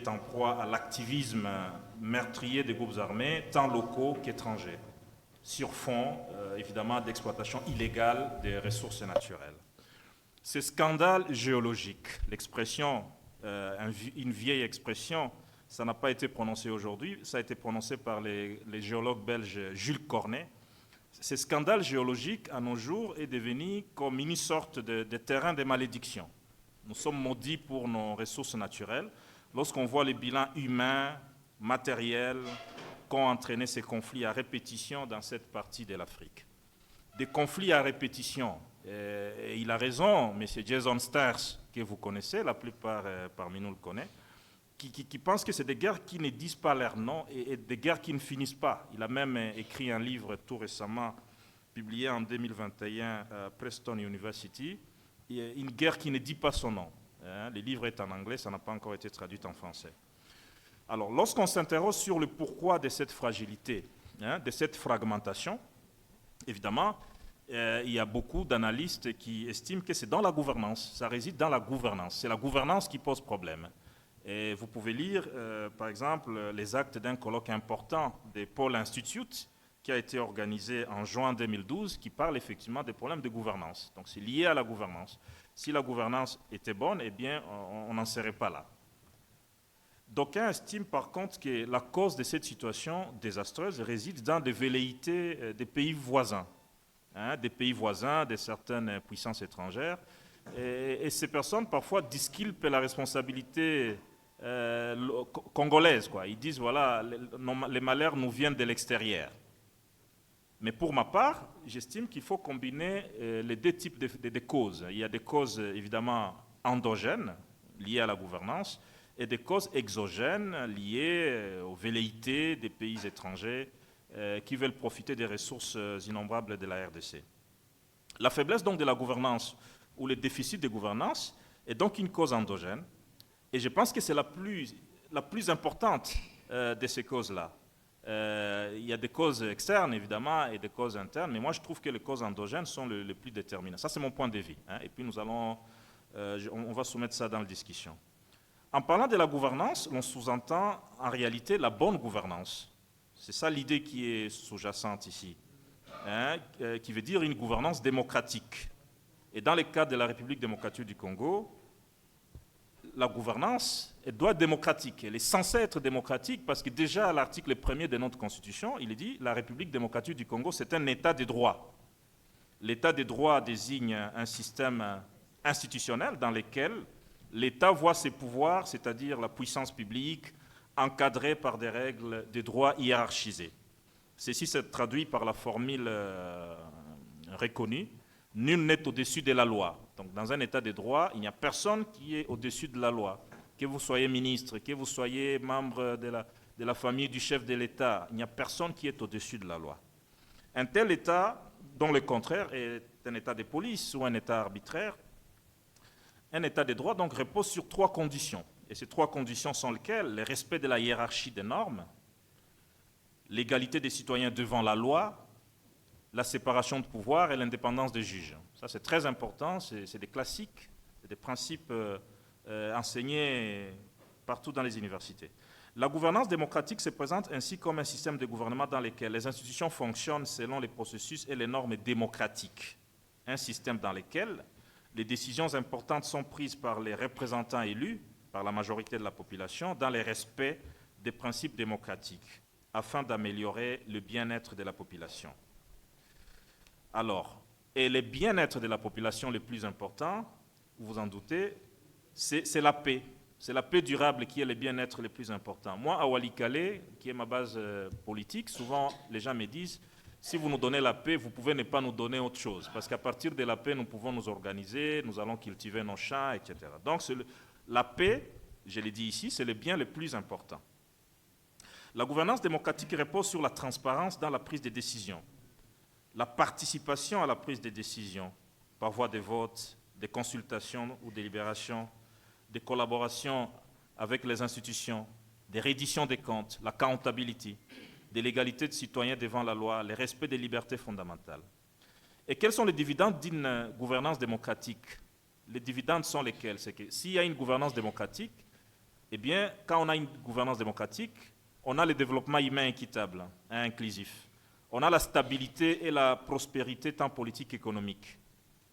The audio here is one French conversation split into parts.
est en proie à l'activisme meurtrier des groupes armés, tant locaux qu'étrangers, sur fond, évidemment, d'exploitation illégale des ressources naturelles. Ces scandales géologiques, l'expression, une vieille expression, ça n'a pas été prononcé aujourd'hui, ça a été prononcé par les géologues belges Jules Cornet. Ces scandales géologiques, à nos jours, est devenu comme une sorte de terrain de malédiction. Nous sommes maudits pour nos ressources naturelles. Lorsqu'on voit les bilans humains, matériels, qu'ont entraîné ces conflits à répétition dans cette partie de l'Afrique. Des conflits à répétition. Et il a raison, M. Jason Stars, que vous connaissez, la plupart parmi nous le connaissent, qui pense que c'est des guerres qui ne disent pas leur nom et des guerres qui ne finissent pas. Il a même écrit un livre tout récemment, publié en 2021 à Preston University, une guerre qui ne dit pas son nom. Le livre est en anglais, ça n'a pas encore été traduit en français. Alors, lorsqu'on s'interroge sur le pourquoi de cette fragilité, de cette fragmentation, évidemment, il y a beaucoup d'analystes qui estiment que c'est dans la gouvernance, ça réside dans la gouvernance. C'est la gouvernance qui pose problème. Et vous pouvez lire, par exemple, les actes d'un colloque important des Paul Institute, qui a été organisé en juin 2012, qui parle effectivement des problèmes de gouvernance. Donc c'est lié à la gouvernance. Si la gouvernance était bonne, eh bien, on n'en serait pas là. D'aucuns estiment par contre que la cause de cette situation désastreuse réside dans des velléités des pays voisins, des pays voisins, de certaines puissances étrangères. Et ces personnes parfois disculpent la responsabilité congolaise, quoi. Ils disent, voilà, les malheurs nous viennent de l'extérieur. Mais pour ma part, j'estime qu'il faut combiner les deux types de causes. Il y a des causes évidemment endogènes, liées à la gouvernance, et des causes exogènes, liées aux velléités des pays étrangers qui veulent profiter des ressources innombrables de la RDC. La faiblesse donc de la gouvernance, ou le déficit de gouvernance, est donc une cause endogène, et je pense que c'est la plus importante de ces causes-là. Il y a des causes externes, évidemment, et des causes internes, mais moi, je trouve que les causes endogènes sont les plus déterminantes. Ça, c'est mon point de vue. Et puis, on va soumettre ça dans la discussion. En parlant de la gouvernance, on sous-entend en réalité la bonne gouvernance. C'est ça l'idée qui est sous-jacente ici, qui veut dire une gouvernance démocratique. Et dans le cadre de la République démocratique du Congo, la gouvernance, elle doit être démocratique. Elle est censée être démocratique parce que déjà à l'article 1er de notre Constitution, il est dit la République démocratique du Congo, c'est un État de droit. L'État de droit désigne un système institutionnel dans lequel l'État voit ses pouvoirs, c'est-à-dire la puissance publique, encadrée par des règles de droit hiérarchisées. Ceci se traduit par la formule reconnue. Nul n'est au-dessus de la loi. Donc, dans un état de droit, il n'y a personne qui est au-dessus de la loi. Que vous soyez ministre, que vous soyez membre de la famille du chef de l'État, il n'y a personne qui est au-dessus de la loi. Un tel état, dont le contraire est un état de police ou un état arbitraire, un état de droit donc repose sur 3 conditions. Et ces 3 conditions sont lesquelles? Le respect de la hiérarchie des normes, l'égalité des citoyens devant la loi, la séparation de pouvoir et l'indépendance des juges. Ça, c'est très important, c'est des classiques, c'est des principes enseignés partout dans les universités. La gouvernance démocratique se présente ainsi comme un système de gouvernement dans lequel les institutions fonctionnent selon les processus et les normes démocratiques. Un système dans lequel les décisions importantes sont prises par les représentants élus, par la majorité de la population, dans le respect des principes démocratiques, afin d'améliorer le bien-être de la population. Alors, et le bien-être de la population le plus important, vous vous en doutez, c'est la paix. C'est la paix durable qui est le bien-être le plus important. Moi, à Walikale, qui est ma base politique, souvent les gens me disent, si vous nous donnez la paix, vous pouvez ne pas nous donner autre chose. Parce qu'à partir de la paix, nous pouvons nous organiser, nous allons cultiver nos champs, etc. Donc la paix, je l'ai dit ici, c'est le bien le plus important. La gouvernance démocratique repose sur la transparence dans la prise de décision. La participation à la prise de décision par voie de vote, des consultations ou délibérations, des collaborations avec les institutions, des redditions des comptes, la accountability, de l'égalité de citoyens devant la loi, le respect des libertés fondamentales. Et quels sont les dividendes d'une gouvernance démocratique? Les dividendes sont lesquels? C'est que s'il y a une gouvernance démocratique, Eh bien, quand on a une gouvernance démocratique, on a le développement humain équitable, inclusif. On a la stabilité et la prospérité tant politique qu'économique.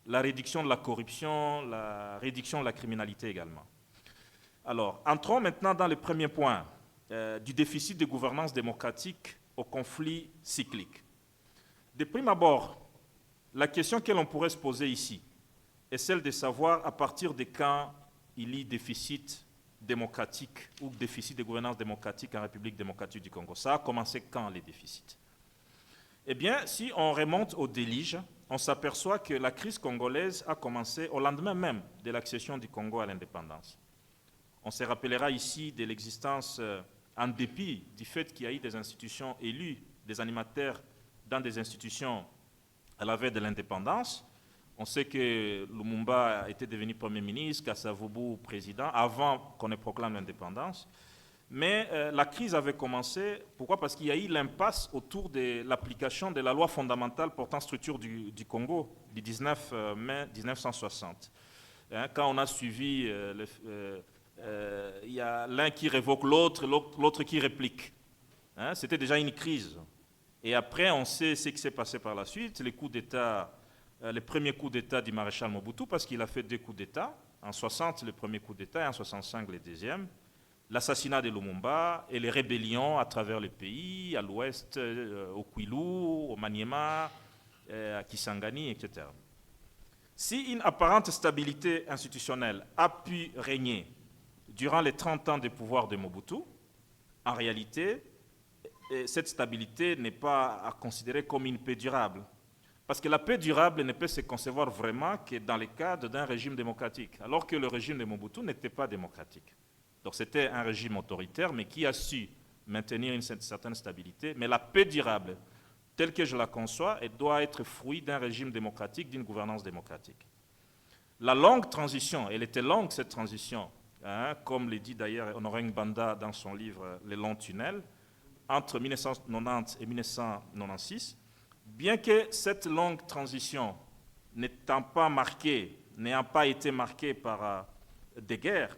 La réduction de la corruption, la réduction de la criminalité également. Alors, entrons maintenant dans le premier point, du déficit de gouvernance démocratique au conflit cyclique. De prime abord, la question que l'on pourrait se poser ici est celle de savoir à partir de quand il y a déficit démocratique ou déficit de gouvernance démocratique en République démocratique du Congo. Ça a commencé quand les déficits? Eh bien, si on remonte au délige, on s'aperçoit que la crise congolaise a commencé au lendemain même de l'accession du Congo à l'indépendance. On se rappellera ici de l'existence, en dépit du fait qu'il y a eu des institutions élues, des animateurs dans des institutions à la veille de l'indépendance. On sait que Lumumba était devenu Premier ministre, Kasavubu président, avant qu'on ne proclame l'indépendance. Mais la crise avait commencé, pourquoi? Parce qu'il y a eu l'impasse autour de l'application de la loi fondamentale portant structure du Congo du 19 mai 1960. Quand on a suivi, il y a l'un qui révoque l'autre, l'autre qui réplique. C'était déjà une crise. Et après, on sait ce qui s'est passé par la suite, les coups d'État, les premiers coups d'État du maréchal Mobutu, parce qu'il a fait 2 coups d'État, en 60 le premier coup d'État et en 65 le deuxième, l'assassinat de Lumumba et les rébellions à travers le pays, à l'ouest, au Kwilu, au Maniema, à Kisangani, etc. Si une apparente stabilité institutionnelle a pu régner durant les 30 ans de pouvoir de Mobutu, en réalité, cette stabilité n'est pas à considérer comme une paix durable. Parce que la paix durable ne peut se concevoir vraiment que dans le cadre d'un régime démocratique, alors que le régime de Mobutu n'était pas démocratique. Donc c'était un régime autoritaire, mais qui a su maintenir une certaine stabilité. Mais la paix durable, telle que je la conçois, elle doit être fruit d'un régime démocratique, d'une gouvernance démocratique. La longue transition, elle était longue cette transition, comme le dit d'ailleurs Honoré Ngbanda dans son livre « Les longs tunnels », entre 1990 et 1996, bien que cette longue transition n'ayant pas été marquée par des guerres,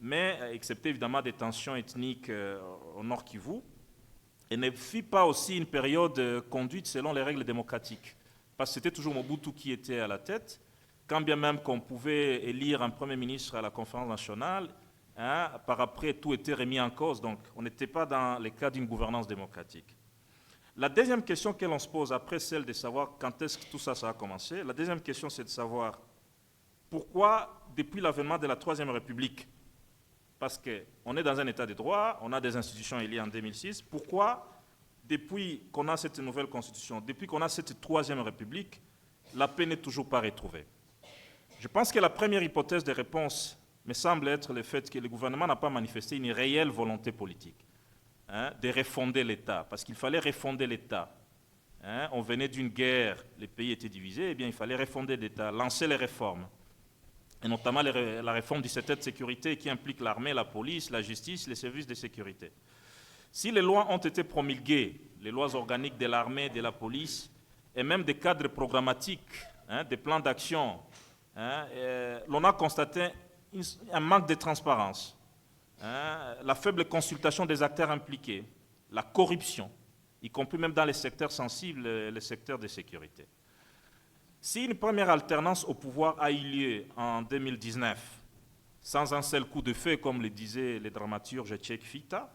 mais excepté évidemment des tensions ethniques au Nord Kivu, elle ne fut pas aussi une période conduite selon les règles démocratiques, parce que c'était toujours Mobutu qui était à la tête, quand bien même qu'on pouvait élire un Premier ministre à la conférence nationale, par après tout était remis en cause, donc on n'était pas dans le cadre d'une gouvernance démocratique. La deuxième question que l'on se pose après celle de savoir quand est-ce que tout ça a commencé, la deuxième question c'est de savoir pourquoi depuis l'avènement de la Troisième République, parce qu'on est dans un état de droit, on a des institutions élues en 2006, pourquoi depuis qu'on a cette nouvelle constitution, depuis qu'on a cette Troisième République, la paix n'est toujours pas retrouvée? Je pense que la première hypothèse de réponse me semble être le fait que le gouvernement n'a pas manifesté une réelle volonté politique de refonder l'État, parce qu'il fallait refonder l'État. On venait d'une guerre, les pays étaient divisés, eh bien il fallait refonder l'État, lancer les réformes, et notamment la réforme du secteur de sécurité qui implique l'armée, la police, la justice, les services de sécurité. Si les lois ont été promulguées, les lois organiques de l'armée, de la police, et même des cadres programmatiques, des plans d'action, l'on a constaté un manque de transparence, la faible consultation des acteurs impliqués, la corruption, y compris même dans les secteurs sensibles, les secteurs de sécurité. Si une première alternance au pouvoir a eu lieu en 2019, sans un seul coup de feu, comme le disait le dramaturge Tchèque Fita,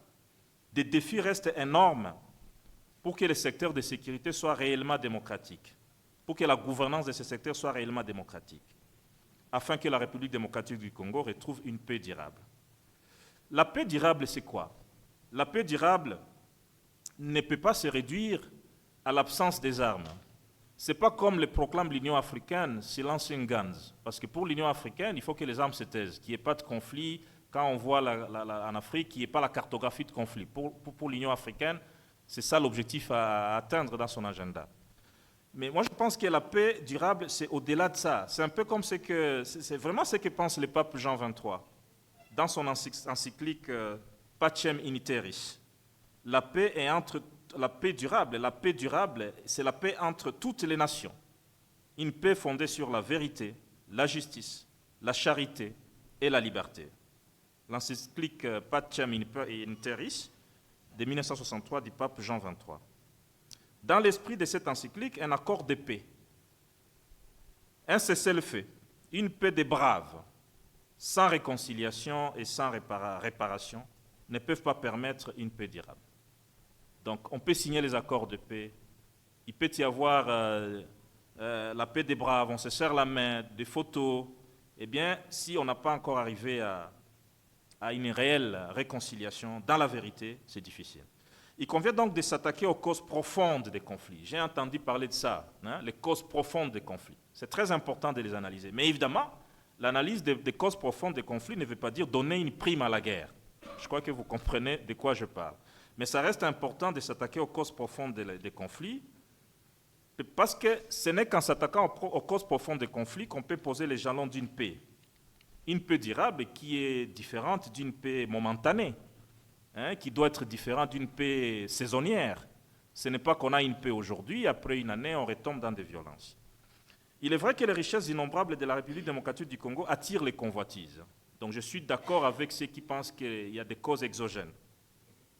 des défis restent énormes pour que les secteurs de sécurité soient réellement démocratiques, pour que la gouvernance de ces secteurs soit réellement démocratique, afin que la République démocratique du Congo retrouve une paix durable. La paix durable, c'est quoi? La paix durable ne peut pas se réduire à l'absence des armes. Ce n'est pas comme le proclame l'Union africaine, silence in guns. Parce que pour l'Union africaine, il faut que les armes se taisent, qu'il n'y ait pas de conflit. Quand on voit en Afrique, qu'il n'y ait pas la cartographie de conflit. Pour l'Union africaine, c'est ça l'objectif à atteindre dans son agenda. Mais moi, je pense que la paix durable, c'est au-delà de ça. C'est un peu comme c'est vraiment ce que pense le pape Jean XXIII dans son encyclique Pacem in Terris. La paix est entre la paix durable, c'est la paix entre toutes les nations. Une paix fondée sur la vérité, la justice, la charité et la liberté. l'encyclique Pacem in Terris de 1963 du pape Jean XXIII. Dans l'esprit de cette encyclique, un accord de paix, un cessez-le-feu, une paix des braves, sans réconciliation et sans réparation, ne peuvent pas permettre une paix durable. Donc on peut signer les accords de paix, il peut y avoir la paix des braves, on se serre la main, des photos. Eh bien, si on n'a pas encore arrivé à une réelle réconciliation, dans la vérité, c'est difficile. Il convient donc de s'attaquer aux causes profondes des conflits. J'ai entendu parler de ça, hein, les causes profondes des conflits. C'est très important de les analyser. Mais évidemment, l'analyse des causes profondes des conflits ne veut pas dire donner une prime à la guerre. Je crois que vous comprenez de quoi je parle. Mais ça reste important de s'attaquer aux causes profondes des conflits, parce que ce n'est qu'en s'attaquant aux causes profondes des conflits qu'on peut poser les jalons d'une paix. Une paix durable qui est différente d'une paix momentanée, hein, qui doit être différente d'une paix saisonnière. Ce n'est pas qu'on a une paix aujourd'hui, après une année, on retombe dans des violences. Il est vrai que les richesses innombrables de la République démocratique du Congo attirent les convoitises. Donc je suis d'accord avec ceux qui pensent qu'il y a des causes exogènes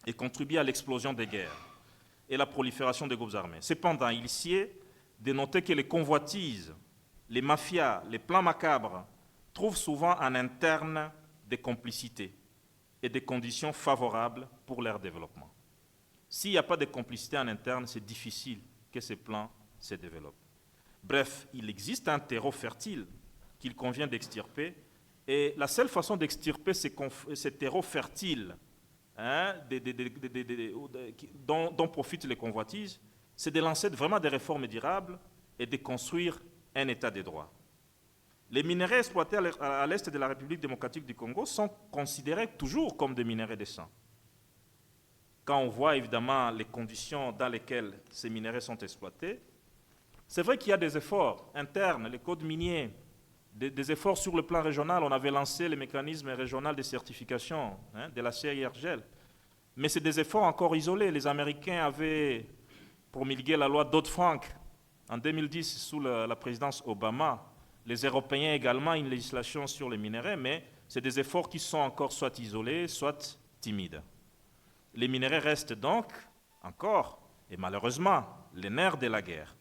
et contribuent à l'explosion des guerres et la prolifération des groupes armés. Cependant, il sied de noter que les convoitises, les mafias, les plans macabres trouvent souvent en interne des complicités et des conditions favorables pour leur développement. S'il n'y a pas de complicité en interne, c'est difficile que ces plans se développent. Bref, il existe un terreau fertile qu'il convient d'extirper, et la seule façon d'extirper ces terreaux fertiles, hein, dont profitent les convoitises, c'est de lancer vraiment des réformes durables et de construire un état de droit. Les minerais exploités à l'est de la République démocratique du Congo sont considérés toujours comme des minerais de sang. Quand on voit évidemment les conditions dans lesquelles ces minerais sont exploités, c'est vrai qu'il y a des efforts internes, les codes miniers, des efforts sur le plan régional. On avait lancé le mécanisme régional de certification, hein, de la CIRGL. Mais c'est des efforts encore isolés. Les Américains avaient promulgué la loi Dodd-Frank en 2010 sous la présidence Obama. Les Européens également une législation sur les minerais, mais c'est des efforts qui sont encore soit isolés, soit timides. Les minerais restent donc encore, et malheureusement, les nerfs de la guerre.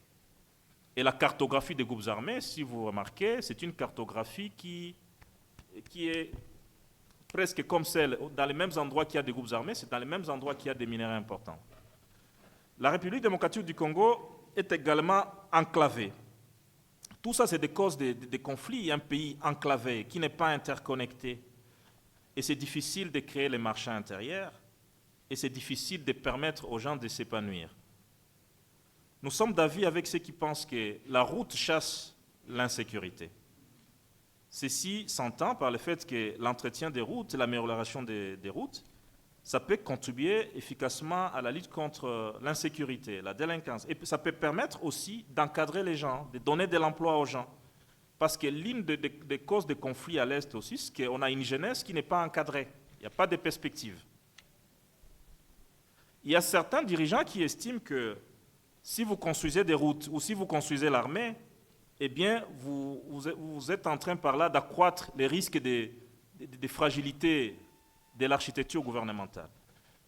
Et la cartographie des groupes armés, si vous remarquez, c'est une cartographie qui est presque comme celle, dans les mêmes endroits qu'il y a des groupes armés, c'est dans les mêmes endroits qu'il y a des minerais importants. La République démocratique du Congo est également enclavée. Tout ça, c'est des causes de conflits. Un pays enclavé qui n'est pas interconnecté. Et c'est difficile de créer les marchés intérieurs, et c'est difficile de permettre aux gens de s'épanouir. Nous sommes d'avis avec ceux qui pensent que la route chasse l'insécurité. Ceci s'entend par le fait que l'entretien des routes, l'amélioration des routes, ça peut contribuer efficacement à la lutte contre l'insécurité, la délinquance. Et ça peut permettre aussi d'encadrer les gens, de donner de l'emploi aux gens. Parce que l'une des causes des conflits à l'Est aussi, c'est qu'on a une jeunesse qui n'est pas encadrée. Il n'y a pas de perspective. Il y a certains dirigeants qui estiment que si vous construisez des routes ou si vous construisez l'armée, eh bien, vous êtes en train par là d'accroître les risques de fragilité de l'architecture gouvernementale.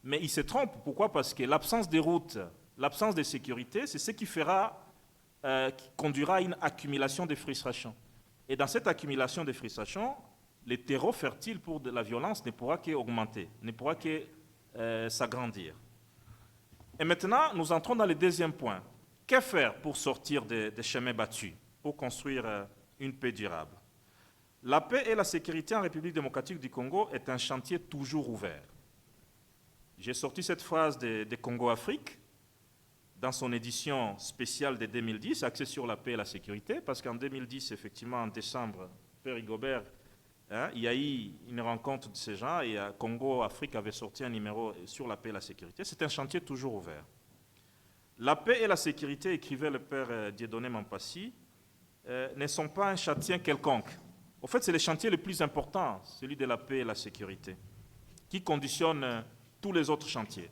Mais ils se trompent. Pourquoi? Parce que l'absence de routes, l'absence de sécurité, c'est ce qui conduira à une accumulation de frustrations. Et dans cette accumulation de frustrations, le terreau fertile pour de la violence ne pourra qu'augmenter, ne pourra que s'agrandir. Et maintenant, nous entrons dans le deuxième point. Que faire pour sortir des chemins battus, pour construire une paix durable? La paix et la sécurité en République démocratique du Congo est un chantier toujours ouvert. J'ai sorti cette phrase de Congo-Afrique dans son édition spéciale de 2010, axée sur la paix et la sécurité, parce qu'en 2010, effectivement, en décembre, Père Rigobert, il y a eu une rencontre de ces gens et Congo-Afrique avait sorti un numéro sur la paix et la sécurité. C'est un chantier toujours ouvert. La paix et la sécurité, écrivait le Père Dieudonné Mampassi, ne sont pas un chantier quelconque. En fait, c'est le chantier le plus important, celui de la paix et la sécurité, qui conditionne tous les autres chantiers.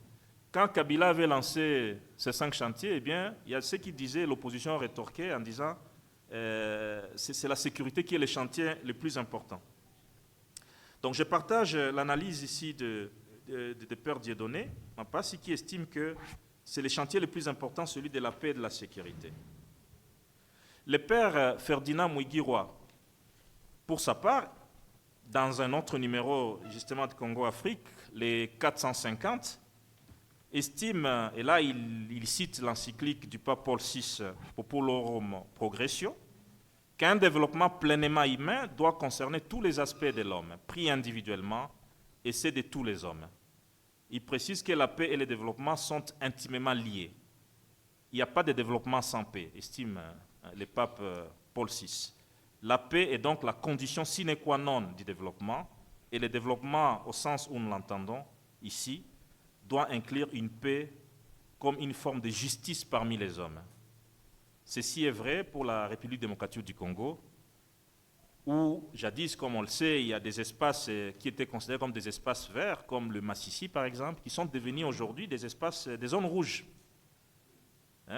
Quand Kabila avait lancé ces 5 chantiers, eh bien, il y a ceux qui disaient, l'opposition rétorquait en disant c'est la sécurité qui est le chantier le plus important. Donc je partage l'analyse ici de Père Dieudonné, Mampassi, qui estime que c'est le chantier le plus important, celui de la paix et de la sécurité. Le père Ferdinand Mouigui-Roy, pour sa part, dans un autre numéro justement de Congo-Afrique, les 450, estime, et là il cite l'encyclique du pape Paul VI, Populorum Progressio, qu'un développement pleinement humain doit concerner tous les aspects de l'homme, pris individuellement, et c'est de tous les hommes. Il précise que la paix et le développement sont intimement liés. Il n'y a pas de développement sans paix, estime le pape Paul VI. La paix est donc la condition sine qua non du développement, et le développement, au sens où nous l'entendons ici, doit inclure une paix comme une forme de justice parmi les hommes. Ceci est vrai pour la République démocratique du Congo, où jadis, comme on le sait, il y a des espaces qui étaient considérés comme des espaces verts, comme le Massissi par exemple, qui sont devenus aujourd'hui des espaces, des zones rouges.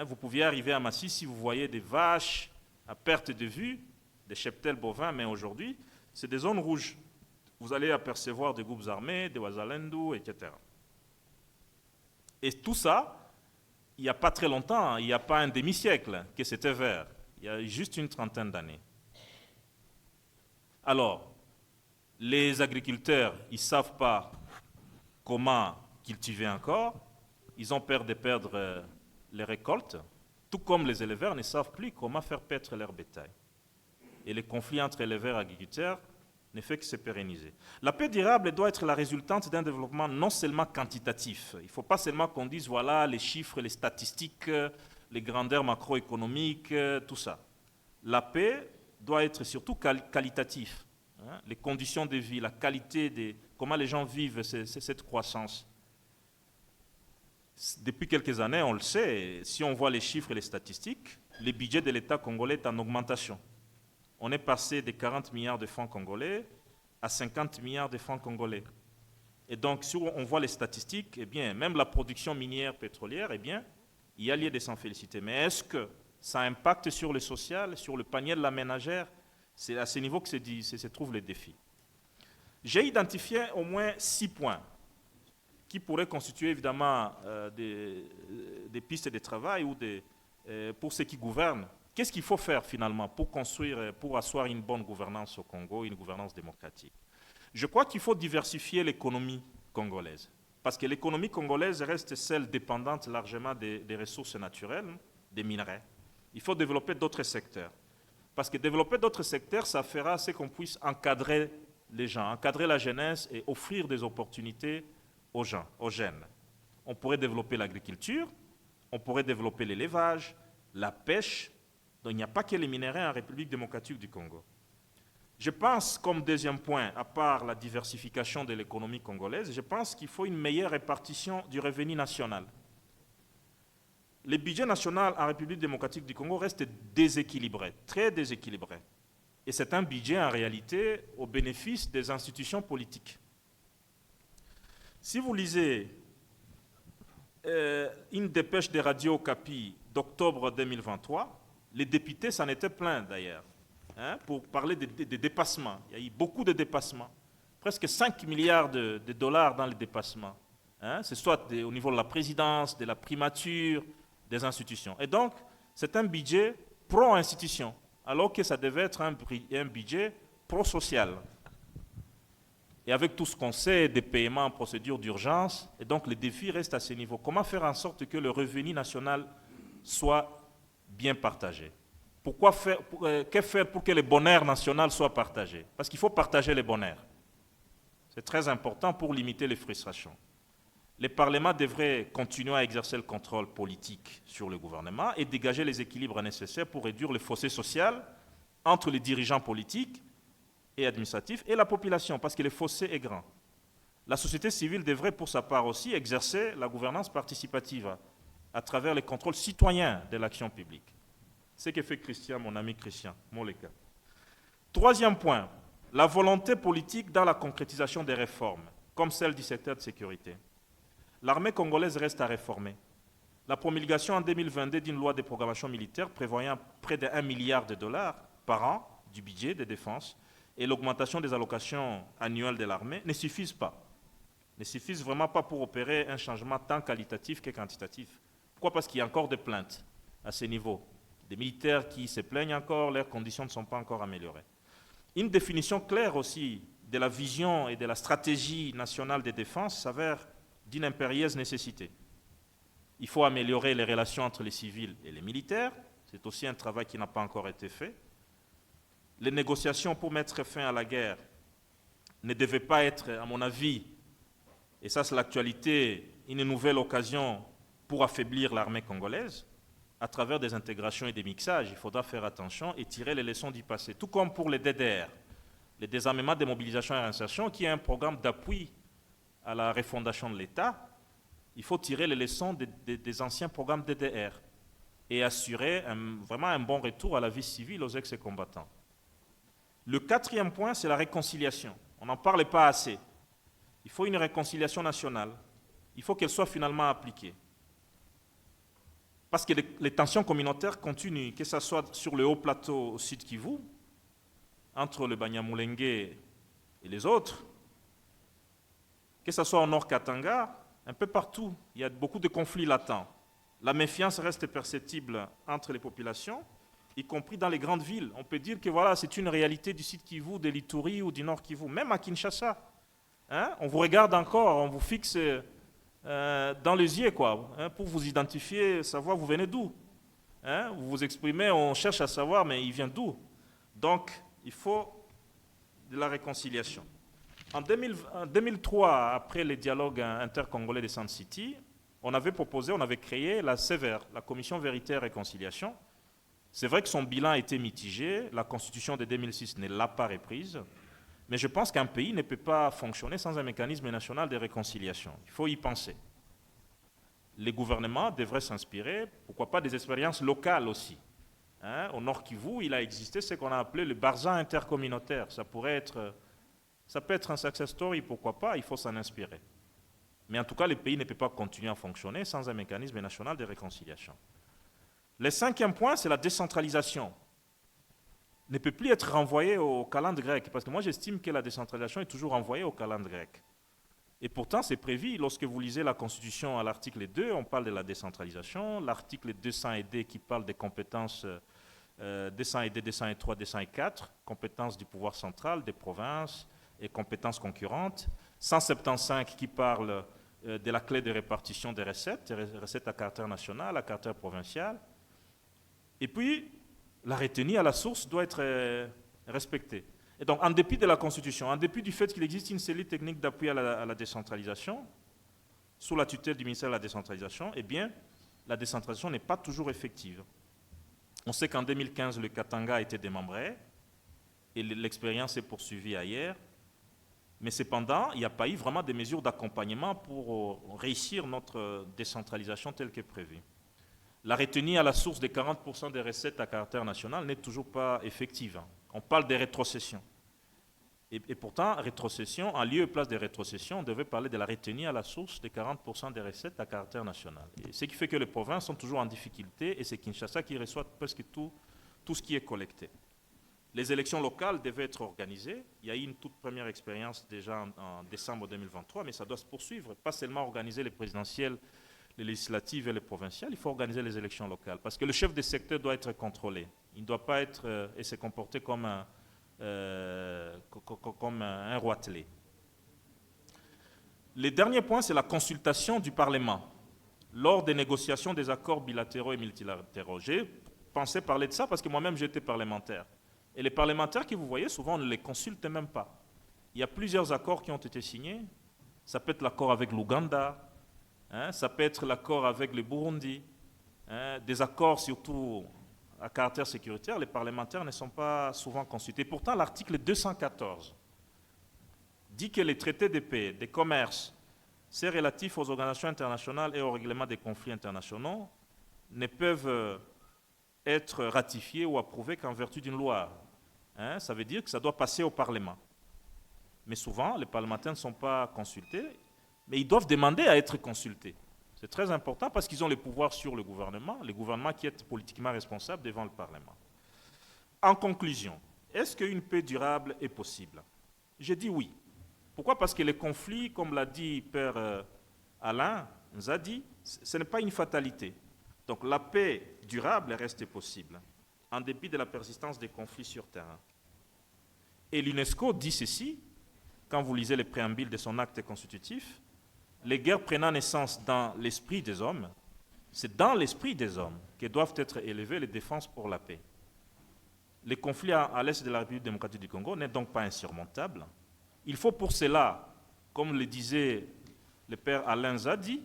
Vous pouviez arriver à Massissi si vous voyez des vaches à perte de vue, des cheptels bovins, mais aujourd'hui, c'est des zones rouges. Vous allez apercevoir des groupes armés, des Wazalendu, etc. Et tout ça, il n'y a pas très longtemps, il n'y a pas un demi-siècle que c'était vert. Il y a juste une trentaine d'années. Alors, les agriculteurs, ils ne savent pas comment cultiver encore. Ils ont peur de perdre les récoltes, tout comme les éleveurs ne savent plus comment faire paître leur bétail. Et le conflit entre éleveurs et agriculteurs ne fait que se pérenniser. La paix durable doit être la résultante d'un développement non seulement quantitatif. Il ne faut pas seulement qu'on dise, voilà, les chiffres, les statistiques, les grandeurs macroéconomiques, tout ça. La paix doit être surtout qualitatif. Les conditions de vie, la qualité, comment les gens vivent cette croissance. Depuis quelques années, on le sait, si on voit les chiffres et les statistiques, le budget de l'État congolais est en augmentation. On est passé de 40 milliards de francs congolais à 50 milliards de francs congolais. Et donc, si on voit les statistiques, eh bien, même la production minière pétrolière, eh bien, il y a lieu de s'en féliciter. Mais est-ce que ça impacte sur le social, sur le panier de la ménagère? C'est à ce niveau que se trouvent les défis. J'ai identifié au moins 6 points qui pourraient constituer évidemment des pistes de travail ou pour ceux qui gouvernent. Qu'est-ce qu'il faut faire finalement pour construire, pour asseoir une bonne gouvernance au Congo, une gouvernance démocratique? Je crois qu'il faut diversifier l'économie congolaise, parce que l'économie congolaise reste celle dépendante largement des ressources naturelles, des minerais. Il faut développer d'autres secteurs, parce que développer d'autres secteurs, ça fera ce qu'on puisse encadrer les gens, encadrer la jeunesse et offrir des opportunités aux gens, aux jeunes. On pourrait développer l'agriculture, on pourrait développer l'élevage, la pêche. Donc il n'y a pas que les minéraux en République démocratique du Congo. Je pense, comme deuxième point, à part la diversification de l'économie congolaise, je pense qu'il faut une meilleure répartition du revenu national. Le budget national en République démocratique du Congo reste déséquilibré, très déséquilibré. Et c'est un budget en réalité au bénéfice des institutions politiques. Si vous lisez une dépêche de Radio Okapi d'octobre 2023, les députés s'en étaient plaints d'ailleurs, pour parler des dépassements. Il y a eu beaucoup de dépassements, presque 5 milliards de dollars dans les dépassements. C'est soit au niveau de la présidence, de la primature, des institutions. Et donc, c'est un budget pro-institution, alors que ça devait être un budget pro-social. Et avec tout ce qu'on sait des paiements en procédure d'urgence, et donc le défi reste à ce niveau. Comment faire en sorte que le revenu national soit bien partagé? Que faire pour que le bonheur national soit partagé? Parce qu'il faut partager le bonheur. C'est très important pour limiter les frustrations. Les parlements devraient continuer à exercer le contrôle politique sur le gouvernement et dégager les équilibres nécessaires pour réduire le fossé social entre les dirigeants politiques et administratifs et la population, parce que le fossé est grand. La société civile devrait pour sa part aussi exercer la gouvernance participative à travers les contrôles citoyens de l'action publique. C'est ce que fait Christian, mon ami Christian Moleka. Troisième point, la volonté politique dans la concrétisation des réformes, comme celle du secteur de sécurité. L'armée congolaise reste à réformer. La promulgation en 2022 d'une loi de programmation militaire prévoyant près de 1 milliard de dollars par an du budget de défense et l'augmentation des allocations annuelles de l'armée ne suffisent pas. Ne suffisent vraiment pas pour opérer un changement tant qualitatif que quantitatif. Pourquoi? Parce qu'il y a encore des plaintes à ce niveau. Des militaires qui se plaignent encore, leurs conditions ne sont pas encore améliorées. Une définition claire aussi de la vision et de la stratégie nationale de défense s'avère d'une impérieuse nécessité. Il faut améliorer les relations entre les civils et les militaires. C'est aussi un travail qui n'a pas encore été fait. Les négociations pour mettre fin à la guerre ne devaient pas être, à mon avis, et ça c'est l'actualité, une nouvelle occasion pour affaiblir l'armée congolaise. À travers des intégrations et des mixages, il faudra faire attention et tirer les leçons du passé. Tout comme pour les DDR, les désarmements, démobilisation et réinsertion, qui est un programme d'appui à la refondation de l'État, il faut tirer les leçons des anciens programmes DDR et assurer vraiment un bon retour à la vie civile aux ex-combattants. Le quatrième point, c'est la réconciliation. On n'en parle pas assez. Il faut une réconciliation nationale. Il faut qu'elle soit finalement appliquée. Parce que les tensions communautaires continuent, que ce soit sur le haut plateau au Sud Kivu, entre le Banyamulenge et les autres, que ce soit au Nord Katanga, un peu partout, il y a beaucoup de conflits latents. La méfiance reste perceptible entre les populations, y compris dans les grandes villes. On peut dire que voilà, c'est une réalité du Sud Kivu, de l'Ituri ou du Nord Kivu, même à Kinshasa. Hein, on vous regarde encore, on vous fixe dans les yeux, quoi, hein, pour vous identifier, savoir vous venez d'où. Hein, vous vous exprimez, on cherche à savoir, mais il vient d'où. Donc, il faut de la réconciliation. En 2003, après les dialogues intercongolais de Sun City, on avait créé la CVR, la Commission Vérité et Réconciliation. C'est vrai que son bilan a été mitigé, la Constitution de 2006 ne l'a pas reprise, mais je pense qu'un pays ne peut pas fonctionner sans un mécanisme national de réconciliation. Il faut y penser. Les gouvernements devraient s'inspirer, pourquoi pas des expériences locales aussi. Hein, au Nord Kivu, il a existé ce qu'on a appelé le Barza intercommunautaire. Ça peut être un success story, pourquoi pas, il faut s'en inspirer. Mais en tout cas, le pays ne peut pas continuer à fonctionner sans un mécanisme national de réconciliation. Le cinquième point, c'est la décentralisation. Ne peut plus être renvoyé au calendrier grec, parce que moi j'estime que la décentralisation est toujours renvoyée au calendrier grec. Et pourtant, c'est prévu, lorsque vous lisez la Constitution à l'article 2, on parle de la décentralisation, l'article 200D qui parle des compétences 200D, 203, 204, compétences du pouvoir central, des provinces et compétences concurrentes, 175 qui parle de la clé de répartition des recettes à caractère national, à caractère provincial, et puis la retenue à la source doit être respectée. Et donc, en dépit de la Constitution, en dépit du fait qu'il existe une cellule technique d'appui à la décentralisation, sous la tutelle du ministère de la décentralisation, eh bien, la décentralisation n'est pas toujours effective. On sait qu'en 2015, le Katanga a été démembré, et l'expérience est poursuivie ailleurs, mais cependant, il n'y a pas eu vraiment de mesures d'accompagnement pour réussir notre décentralisation telle que prévue. La retenue à la source des 40% des recettes à caractère national n'est toujours pas effective. On parle des rétrocessions. Et pourtant, rétrocession, en lieu et place des rétrocessions, on devait parler de la retenue à la source des 40% des recettes à caractère national. Et ce qui fait que les provinces sont toujours en difficulté et c'est Kinshasa qui reçoit presque tout ce qui est collecté. Les élections locales devaient être organisées. Il y a eu une toute première expérience déjà en décembre 2023, mais ça doit se poursuivre. Pas seulement organiser les présidentielles, les législatives et les provinciales, il faut organiser les élections locales. Parce que le chef des secteurs doit être contrôlé. Il ne doit pas être et se comporter comme un roitelet. Le dernier point, c'est la consultation du Parlement lors des négociations des accords bilatéraux et multilatéraux. J'ai pensé parler de ça parce que moi-même j'étais parlementaire. Et les parlementaires que vous voyez, souvent on ne les consulte même pas. Il y a plusieurs accords qui ont été signés. Ça peut être l'accord avec l'Ouganda, hein, ça peut être l'accord avec le Burundi, hein, des accords surtout à caractère sécuritaire, les parlementaires ne sont pas souvent consultés. Pourtant, l'article 214 dit que les traités de paix, de commerce, c'est relatif aux organisations internationales et au règlement des conflits internationaux, ne peuvent être ratifiés ou approuvés qu'en vertu d'une loi. Hein, ça veut dire que ça doit passer au Parlement. Mais souvent, les parlementaires ne sont pas consultés, mais ils doivent demander à être consultés. C'est très important parce qu'ils ont le pouvoir sur le gouvernement qui est politiquement responsable devant le Parlement. En conclusion, est-ce qu'une paix durable est possible? J'ai dit oui. Pourquoi? Parce que les conflits, comme l'a dit Père Alain Nzadi, ce n'est pas une fatalité. Donc la paix durable reste possible, en dépit de la persistance des conflits sur terrain. Et l'UNESCO dit ceci, quand vous lisez les préambules de son acte constitutif, les guerres prenant naissance dans l'esprit des hommes, c'est dans l'esprit des hommes que doivent être élevées les défenses pour la paix. Les conflits à l'est de la République démocratique du Congo n'est donc pas insurmontable. Il faut pour cela, comme le disait le père Alain Zadi,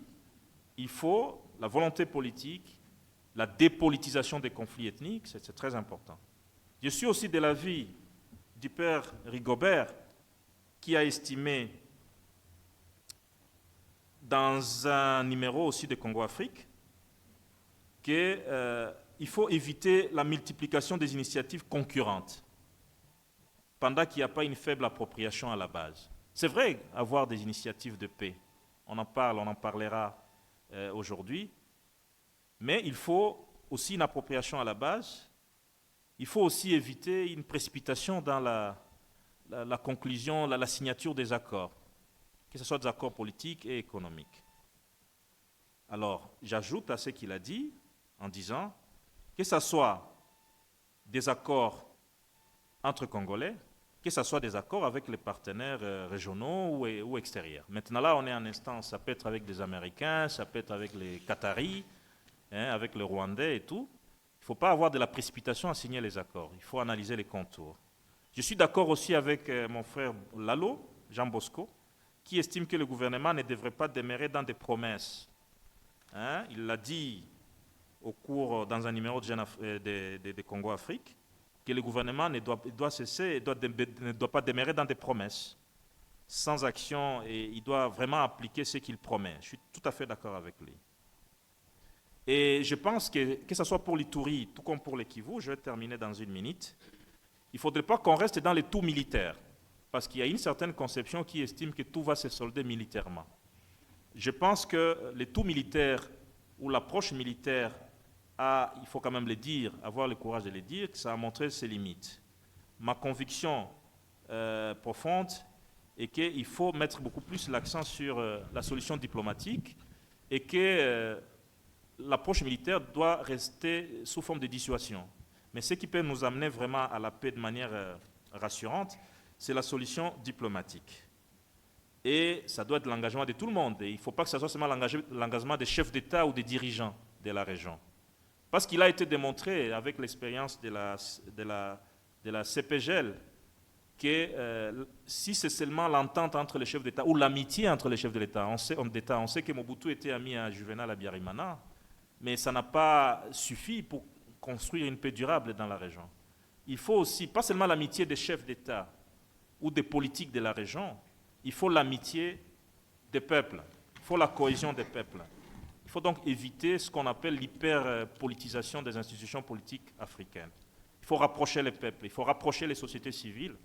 il faut la volonté politique, la dépolitisation des conflits ethniques, c'est très important. Je suis aussi de l'avis du père Rigobert, qui a estimé dans un numéro aussi de Congo-Afrique qu'il faut éviter la multiplication des initiatives concurrentes pendant qu'il n'y a pas une faible appropriation à la base. C'est vrai avoir des initiatives de paix, on en parle, on en parlera aujourd'hui, mais il faut aussi une appropriation à la base, il faut aussi éviter une précipitation dans la conclusion, la signature des accords, que ce soit des accords politiques et économiques. Alors, j'ajoute à ce qu'il a dit, en disant que ce soit des accords entre Congolais, que ce soit des accords avec les partenaires régionaux ou extérieurs. Maintenant, là, on est en instance, ça peut être avec des Américains, ça peut être avec les Qataris, avec les Rwandais et tout. Il ne faut pas avoir de la précipitation à signer les accords, il faut analyser les contours. Je suis d'accord aussi avec mon frère Lalo, Jean Bosco, qui estime que le gouvernement ne devrait pas demeurer dans des promesses. Il l'a dit dans un numéro de Congo-Afrique, que le gouvernement ne doit pas demeurer dans des promesses, sans action, et il doit vraiment appliquer ce qu'il promet. Je suis tout à fait d'accord avec lui. Et je pense que ce soit pour l'Ituri, tout comme pour les Kivu, je vais terminer dans une minute, il ne faudrait pas qu'on reste dans les tout militaires, parce qu'il y a une certaine conception qui estime que tout va se solder militairement. Je pense que les tout militaires ou l'approche militaire il faut quand même le dire, avoir le courage de le dire, que ça a montré ses limites. Ma conviction profonde est qu'il faut mettre beaucoup plus l'accent sur la solution diplomatique et que l'approche militaire doit rester sous forme de dissuasion. Mais ce qui peut nous amener vraiment à la paix de manière rassurante, c'est la solution diplomatique. Et ça doit être l'engagement de tout le monde. Et il ne faut pas que ce soit seulement l'engagement des chefs d'État ou des dirigeants de la région. Parce qu'il a été démontré avec l'expérience de la CPGL que si c'est seulement l'entente entre les chefs d'État ou l'amitié entre les chefs de l'État, on sait que Mobutu était ami à Juvenal Habyarimana, mais ça n'a pas suffi pour construire une paix durable dans la région. Il faut aussi, pas seulement l'amitié des chefs d'État ou des politiques de la région, il faut l'amitié des peuples, il faut la cohésion des peuples. Il faut donc éviter ce qu'on appelle l'hyperpolitisation des institutions politiques africaines. Il faut rapprocher les peuples, il faut rapprocher les sociétés civiles,